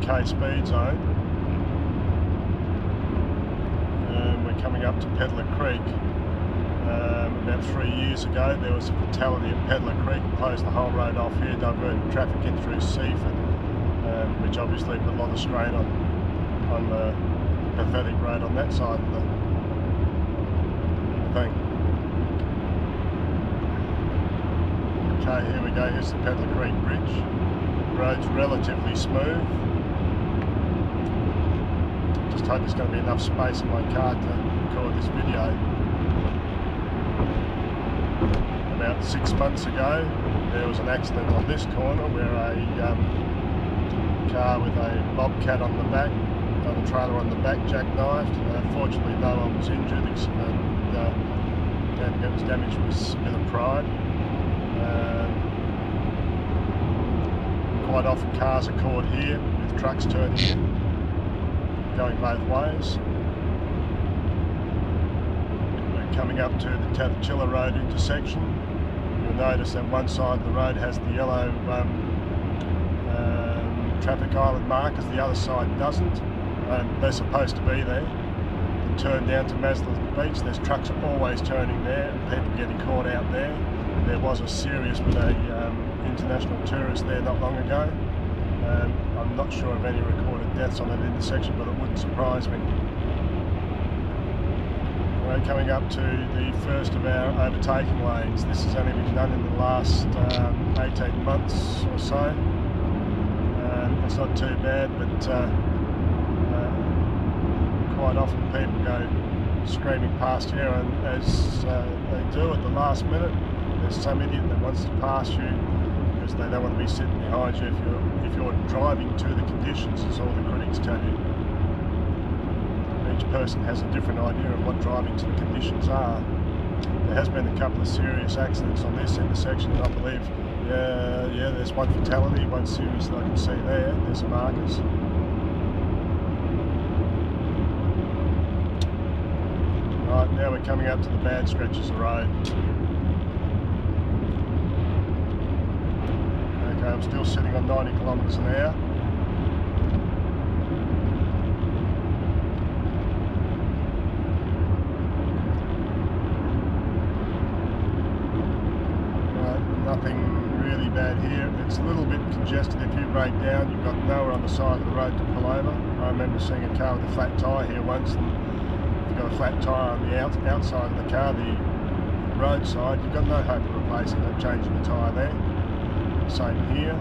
30k speed zone. We're coming up to Pedlar Creek. About 3 years ago there was a fatality at Pedlar Creek, closed the whole road off here, diverted traffic in through Seaford, which obviously put a lot of strain on the pathetic road on that side of the thing. Okay, here we go, here's the Pedlar Creek Bridge. The road's relatively smooth. Just hope there's going to be enough space in my car to record this video. About 6 months ago there was an accident on this corner where a car with a bobcat on the back, on the trailer on the back, jackknifed. Fortunately no one was injured, and it was damaged with a bit of pride. Quite often cars are caught here with trucks turning in, going both ways. We're coming up to the Tatachilla Road intersection. You'll notice that one side of the road has the yellow traffic island markers, the other side doesn't. They're supposed to be there. You turn down to Maslin Beach, there's trucks always turning there, and people getting caught out there. There was a serious with a international tourist there not long ago. I'm not sure of any recorded deaths on that intersection, but it wouldn't surprise me. We're coming up to the first of our overtaking lanes. This has only been done in the last 18 months or so. It's not too bad, but quite often people go screaming past here, and as they do at the last minute, there's some idiot that wants to pass you because they don't want to be sitting behind you if you're driving to the conditions, as all the critics tell you. Each person has a different idea of what driving to the conditions are. There has been a couple of serious accidents on this intersection, and I believe, yeah, there's one fatality, one serious that I can see there. There's the markers. Right, now we're coming up to the bad stretches of road. Okay, I'm still sitting on 90 kilometres an hour. Nothing really bad here. It's a little bit congested. If you break down, you've got nowhere on the side of the road to pull over. I remember seeing a car with a flat tyre here once, and if you've got a flat tyre on the outside of the car, the roadside, you've got no hope of replacing it, changing the tyre there. Same here.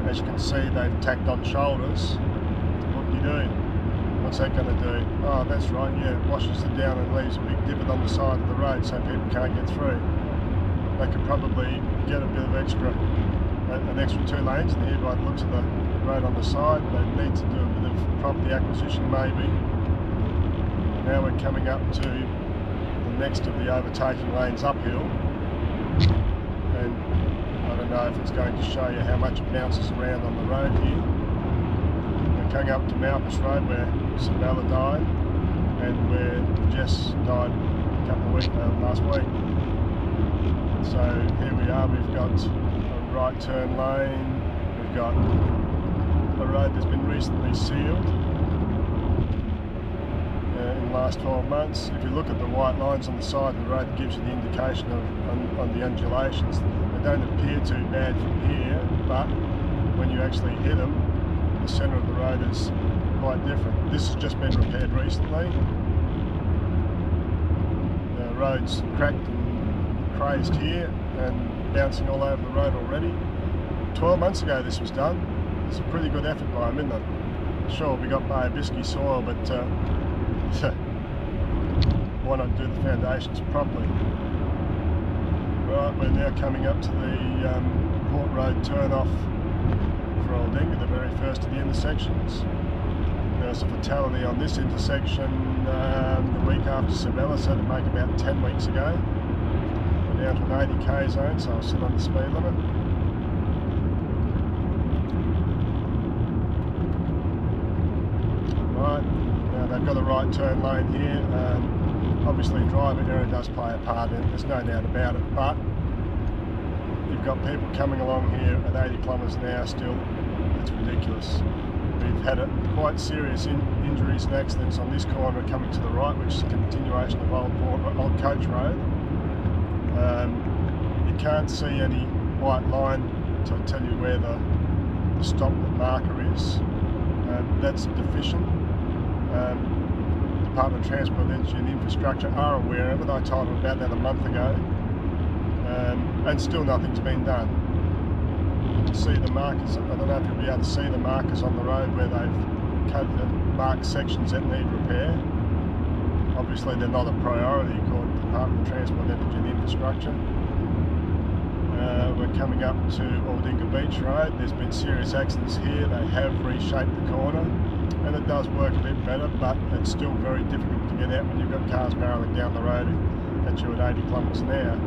As you can see, they've tacked on shoulders. What do you do? What's that going to do? Oh, that's right, yeah, it washes it down and leaves a big divot on the side of the road so people can't get through. They could probably get a bit of an extra 2 lanes in here by the looks of the road on the side. They need to do a bit of property acquisition maybe. Now we're coming up to the next of the overtaking lanes uphill. And I don't know if it's going to show you how much it bounces around on the road here. We're coming up to Malpas Road where Sabella died, and where Jess died a couple of weeks last week. So here we are, we've got a right turn lane, we've got a road that's been recently sealed in the last 12 months. If you look at the white lines on the side of the road, it gives you the indication of on the undulations. They don't appear too bad from here, but when you actually hit them, the centre of the road is quite different. This has just been repaired recently. The road's cracked and crazed here and bouncing all over the road already. 12 months ago this was done. It's a pretty good effort by them, isn't it? Sure, we got Bay of Biscay soil, but why not do the foundations properly? Right, we're now coming up to the Port Road turn-off for Aldinga, the very first of the intersections. There was a fatality on this intersection the week after Sabella, so to make about 10 weeks ago. We're down to an 80k zone, so I'll sit on the speed limit. Right, now they've got a right turn lane here. Obviously driver error does play a part in it, there's no doubt about it, but if You've got people coming along here at 80 kilometres an hour still. It's ridiculous. We've had quite serious injuries and accidents on this corner coming to the right, which is a continuation of old coach road. You can't see any white line to tell you where the stop marker is. That's deficient. Department of Transport, Energy and Infrastructure are aware of it. I told them about that a month ago, and still nothing's been done. You can see the markers. I don't know if you'll be able to see the markers on the road where they've cut the marked sections that need repair. Obviously they're not a priority according to the Department of Transport, Energy and Infrastructure. We're coming up to Aldinga Beach Road. There's been serious accidents here. They have reshaped the corner and it does work a bit better, but it's still very difficult to get out when you've got cars barrelling down the road at you at 80 kilometres an hour.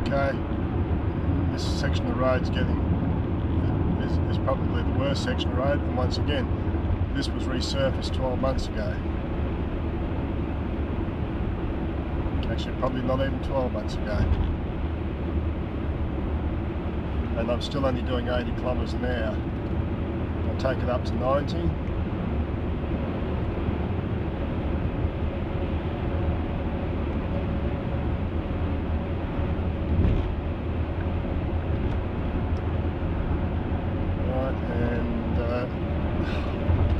Okay, this section of road's is probably the worst section of road, and once again, this was resurfaced 12 months ago. Actually, probably not even 12 months ago. And I'm still only doing 80 kilometres an hour. I'll take it up to 90. Right, and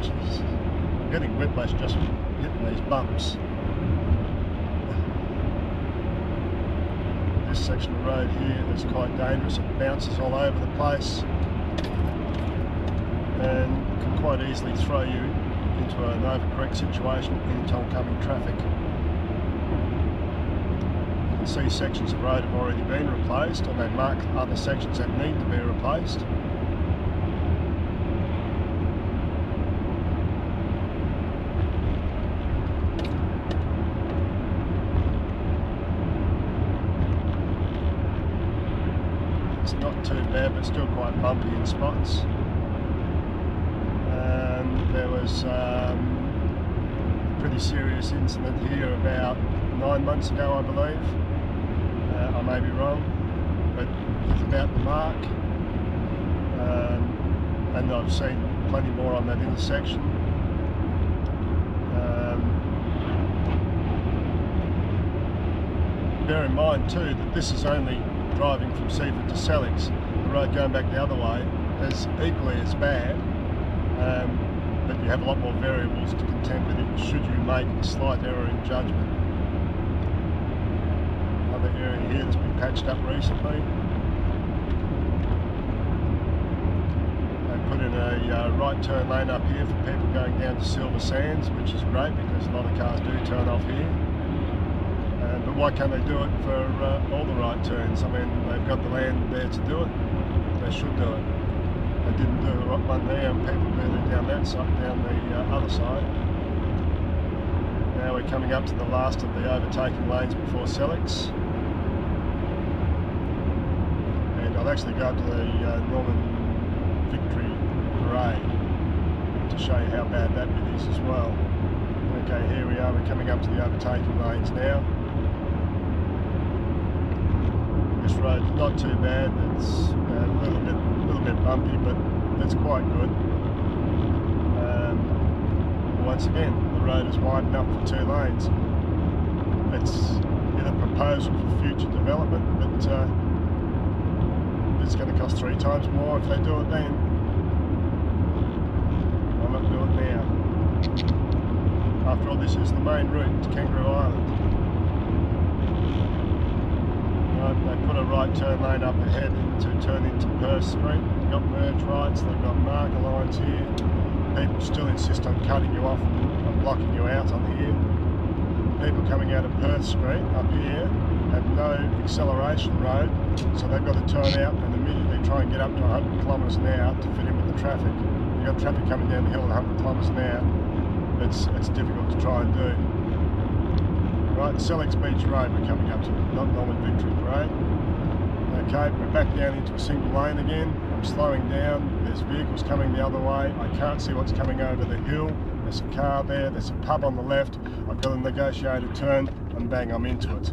geez, I'm getting whiplash just hitting these bumps. This section of road here is quite dangerous. It bounces all over the place and can quite easily throw you into an overcorrect situation into oncoming traffic. You can see sections of road have already been replaced, and they mark other sections that need to be replaced. It's not too bad, but still quite bumpy in spots. There was a pretty serious incident here about 9 months ago, I believe. I may be wrong, but it's about the mark. And I've seen plenty more on that intersection. Bear in mind too that this is only driving from Seaford to Sellicks. The road going back the other way is equally as bad, but you have a lot more variables to contend with it should you make a slight error in judgment. Another area here that's been patched up recently. They put in a right turn lane up here for people going down to Silver Sands, which is great because a lot of cars do turn off here. But why can't they do it for all the right turns? I mean, they've got the land there to do it. They should do it. They didn't do the one there, and people moving down that side, down the other side. Now we're coming up to the last of the overtaking lanes before Sellicks. And I'll actually go up to the Norman Victory Parade to show you how bad that bit is as well. Okay, here we are. We're coming up to the overtaking lanes now. This road's not too bad. It's a little bit bumpy, but it's quite good. Once again, the road is wide enough for 2 lanes. It's in a proposal for future development, but it's going to cost 3 times more if they do it then. Why not do it now? After all, this is the main route to Kangaroo Island. They put a right turn lane up ahead to turn into Perth Street. They've got merge rights, they've got marker lines here. People still insist on cutting you off and blocking you out on here. People coming out of Perth Street up here have no acceleration road, so they've got to turn out and immediately try and get up to 100 kilometres an hour to fit in with the traffic. You've got traffic coming down the hill at 100 kilometres an hour. It's difficult to try and do. Right, Sellicks Beach Road we're coming up to, not Norman Victory Parade. Okay, we're back down into a single lane again. I'm slowing down, there's vehicles coming the other way. I can't see what's coming over the hill. There's a car there, there's a pub on the left. I've got a negotiated turn and bang, I'm into it.